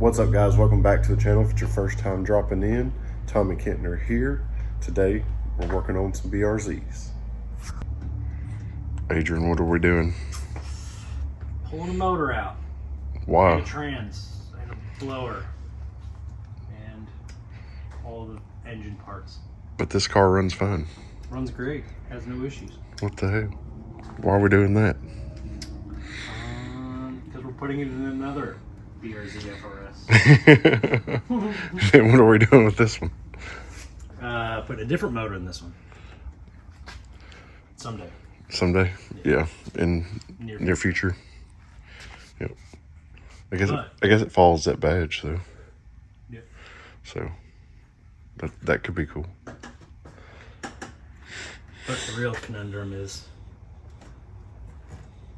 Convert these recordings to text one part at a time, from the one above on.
What's up, guys? Welcome back to the channel. If it's your first time dropping in, Tommy Kentner here. Today we're working on some BRZs. Adrian, what are we doing? Pulling a motor out. Why? And a trans and a blower and all the engine parts. But this car runs fine. Runs great. Has no issues. What the hell? Why are we doing that? Because we're putting it in another BRZ FRS. Then what are we doing with this one? Putting a different motor in this one. Someday. Someday? Yeah. In near future. Yep. I guess it follows that badge, though. Yep. So that could be cool. But the real conundrum is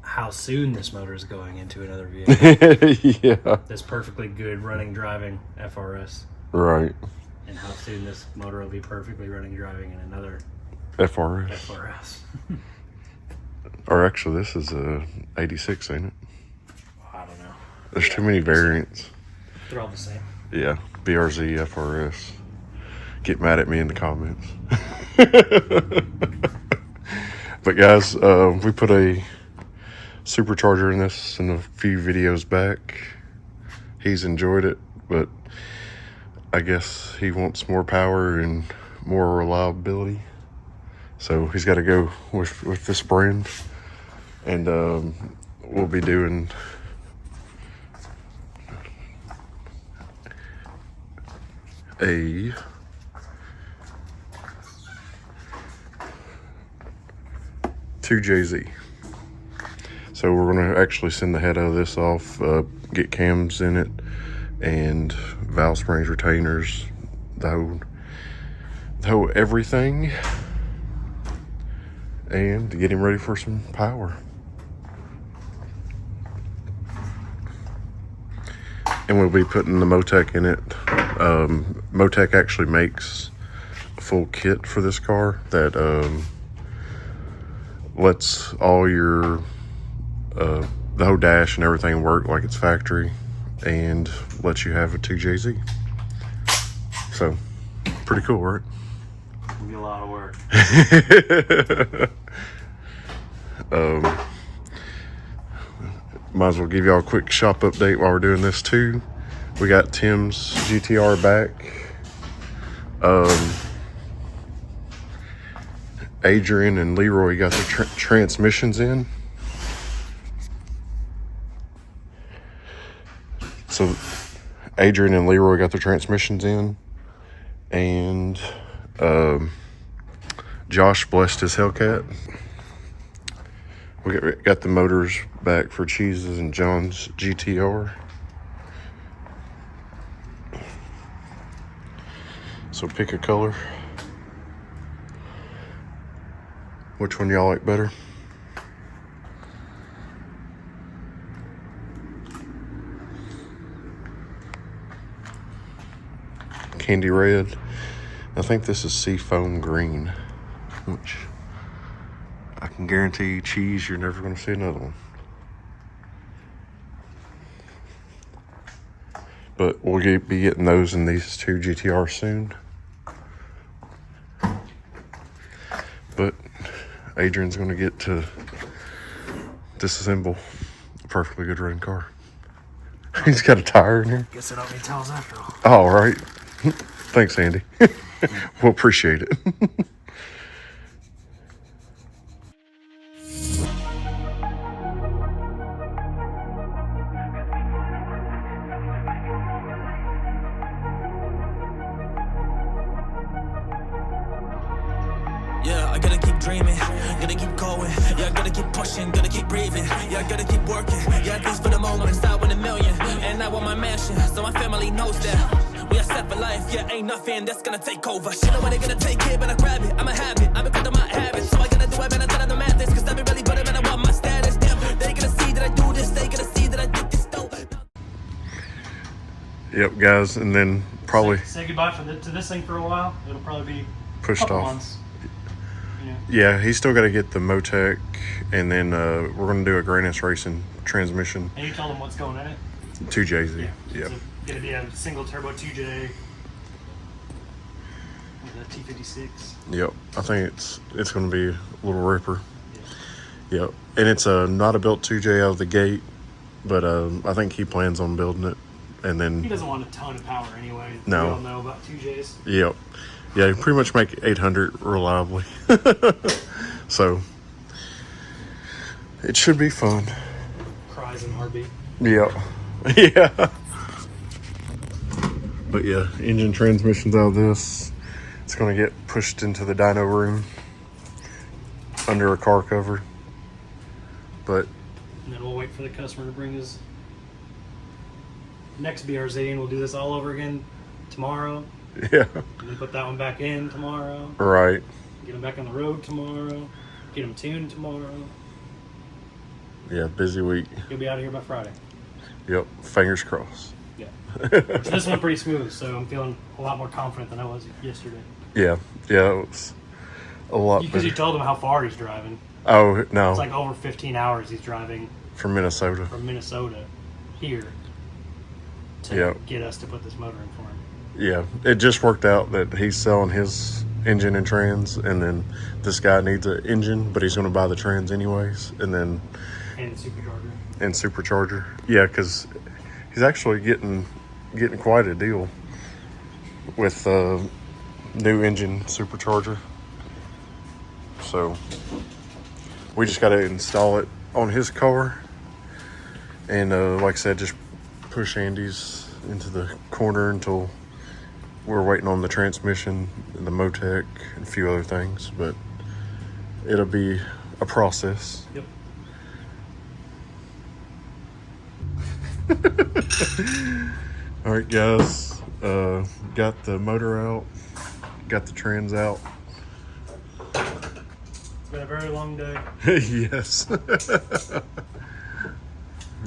how soon this motor is going into another vehicle. Yeah. This perfectly good running driving FRS. Right. And how soon this motor will be perfectly running driving in another FRS. Or actually, this is a 86, ain't it? I don't know. There's too many variants. They're all the same. Yeah, BRZ, FRS. Get mad at me in the comments. But guys, we put a supercharger in this in a few videos back. He's enjoyed it, but I guess he wants more power and more reliability. So he's got to go with this brand. And we'll be doing a .2JZ. So we're going to actually send the head of this off, get cams in it, and valve springs, retainers, the whole everything, and to get him ready for some power. And we'll be putting the Motec in it. Motec actually makes a full kit for this car that lets all your the whole dash and everything work like it's factory, and lets you have a 2JZ. So pretty cool, right? It'll be a lot of work. Might as well give y'all a quick shop update while we're doing this too. We got Tim's GTR back. Adrian and Leroy got their transmissions in. So Adrian and Leroy got their transmissions in, and Josh blessed his Hellcat. We got the motors back for Cheese's and John's GTR. So pick a color. Which one y'all like better? Candy red. I think this is seafoam green, which I can guarantee you, Cheese, you're never going to see another one. But we'll be getting those in these two GTRs soon. But Adrian's going to get to disassemble a perfectly good running car. He's got a tire in here. Guess I don't need towels after all. All right. Thanks, Andy. We'll appreciate it. Yeah, I gotta keep dreaming, gotta keep going. Yeah, I gotta keep pushing, gotta keep breathing. Yeah, I gotta keep working. Yeah, at least for the moment, start with a million. And I want my mansion, so my family knows that we are set for life. Yeah, ain't nothing that's gonna take over. Shit, know when they gonna take it, but I grab it. I'ma have it. I'm a of my habits, so I gotta do it, man. I thought I don't math this, cause I be really putting, man. I want my status. Damn, they gonna see that I do this, they gonna see that I did this though. Yep, guys, and then probably say goodbye to this thing for a while. It'll probably be pushed off. Months. Yeah, he's still got to get the Motec, and then we're going to do a Grand S Racing transmission. And you told him what's going in it? 2JZ. Yeah. Yeah. gonna be a single turbo 2J with a T56. Yep, I think it's going to be a little ripper. Yeah. Yep, and it's not a built 2J out of the gate, but I think he plans on building it, and then He doesn't want a ton of power anyway. No. We all know about 2Js. Yep, yeah, you pretty much make 800 reliably. So it should be fun. Cries and heartbeat. Yep. Yeah. But yeah, engine transmissions out of this. It's going to get pushed into the dyno room under a car cover. But And then we'll wait for the customer to bring his next BRZ, and we'll do this all over again tomorrow. yeah, And then put that one back in tomorrow. right. Get them back on the road tomorrow. Get them tuned tomorrow. Yeah, busy week. He'll be out of here by Friday. Yep, fingers crossed. Yeah. Which this went pretty smooth, so I'm feeling a lot more confident than I was yesterday. Yeah, it was a lot Because you better. told him how far he's driving. Oh, no, It's like over 15 hours he's driving from Minnesota. from Minnesota here to Yeah. get us to put this motor in for him. Yeah, it just worked out that he's selling his engine and trans, and then this guy needs an engine, but he's going to buy the trans anyways, and then And supercharger. and supercharger. Yeah, because he's actually getting quite a deal with new engine supercharger. So we just got to install it on his car, and like I said, just push Andy's into the corner until we're waiting on the transmission and the Motec and a few other things, but it'll be a process. Yep. All right, guys, got the motor out, got the trans out. It's been a very long day. Yes.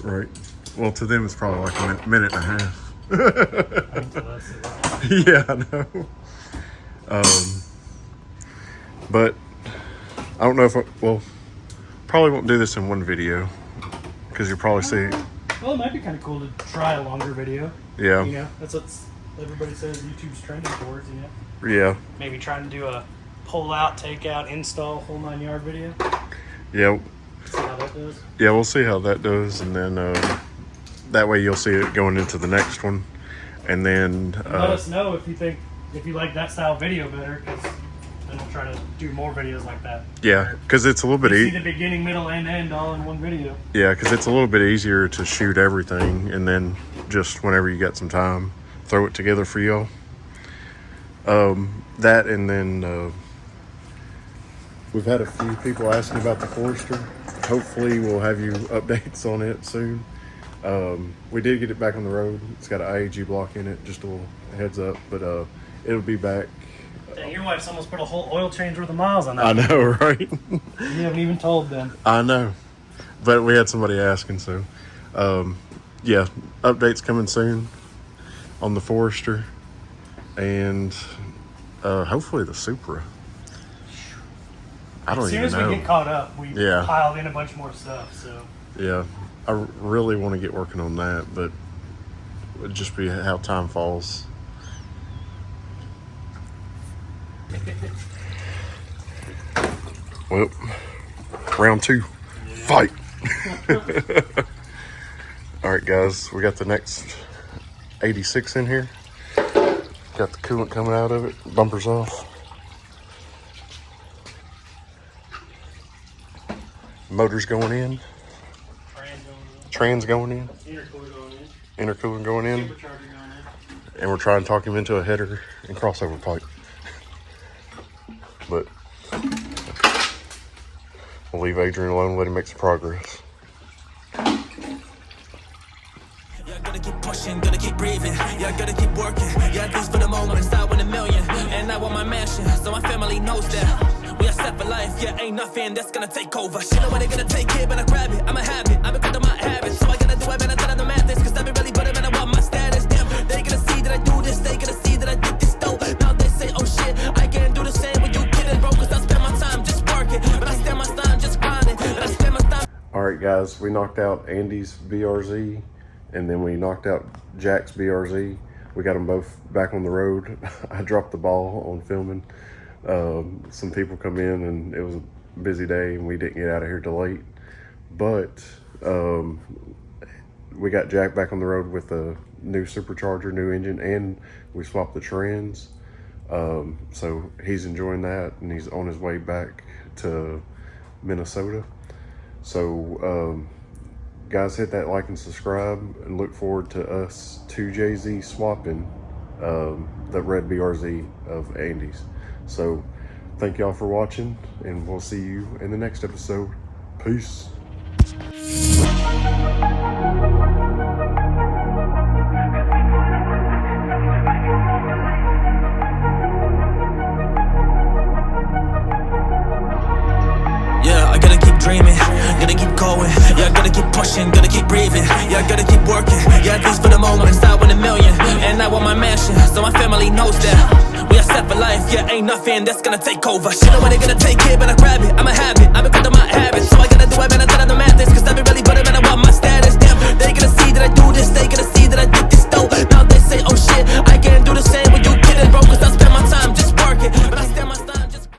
Right. Well, to them it's probably like a minute and a half. I think so, that's it. Yeah, I know. But I don't know if probably won't do this in one video because you'll probably see. Well, it might be kind of cool to try a longer video. Yeah. You know, that's what everybody says YouTube's trending towards, you know? Yeah. Maybe trying to do a pull out, take out, install, whole 9-yard video. Yeah. See how that does. Yeah, we'll see how that does, and then that way you'll see it going into the next one, and then Let us know if you like that style video better, because then we'll try to do more videos like that. yeah, because it's a little bit See the beginning, middle, and end all in one video. yeah, because it's a little bit easier to shoot everything, and then just whenever you got some time, throw it together for y'all. That, and then we've had a few people asking about the Forester. Hopefully we'll have you updates on it soon. We did get it back on the road. It's got an IAG block in it, just a little heads up, but it'll be back. Dang, your wife's almost put a whole oil change worth of miles on that. I know, right? You haven't even told them. I know, but we had somebody asking, so yeah, updates coming soon on the Forester, and hopefully the Supra. I don't As soon even as know. we get caught up, we Yeah. piled in a bunch more stuff, so. Yeah, I really want to get working on that, but it'd just be how time falls. Well, round 2, fight. All right, guys, we got the next 86 in here. Got the coolant coming out of it, bumpers off. Motor's going in, trans going in, Intercooler going in. intercooler going in, Supercharger going in. and we're trying to talk him into a header and crossover pipe. But we'll leave Adrian alone, let him make some progress. Yeah, gotta keep pushing, gotta keep breathing. Yeah, gotta keep working. Yeah, this for the moment, start with a million. And I want my mansion, so my family knows that. We are set for life, yeah, ain't nothing that's gonna take over. Shit, know when they gonna take it, but I grab it, I'ma have it. I've been cut to my habits, so I gotta do it, man, I tell them the madness. Cause I've been really good, man, I want my status. Damn, they gonna see that I do this, they gonna see that I did this though. Now they say, oh shit, I can't do the same when you kidding, bro. Cause I spend my time just working, but I spend my time just grinding, but I spend my time. All right, guys, we knocked out Andy's BRZ and then we knocked out Jack's BRZ. We got them both back on the road. I dropped the ball on filming. Some people come in, and it was a busy day, and we didn't get out of here till late. But we got Jack back on the road with a new supercharger, new engine, and we swapped the trends. So he's enjoying that, and he's on his way back to Minnesota. So guys, hit that like and subscribe, and look forward to us 2JZ swapping the red BRZ of Andy's. So thank y'all for watching, and we'll see you in the next episode. Peace. Yeah, I gotta keep dreaming, gotta keep going. Yeah, I gotta keep pushing, gotta keep breathing. Yeah, I gotta keep working. Yeah, at least for the moment, start with $1 million. And I want my mansion, so my family knows that we are set for life. Yeah, ain't nothing that's gonna take over. Shit, when they gonna take it, but I grab it, I'ma have it.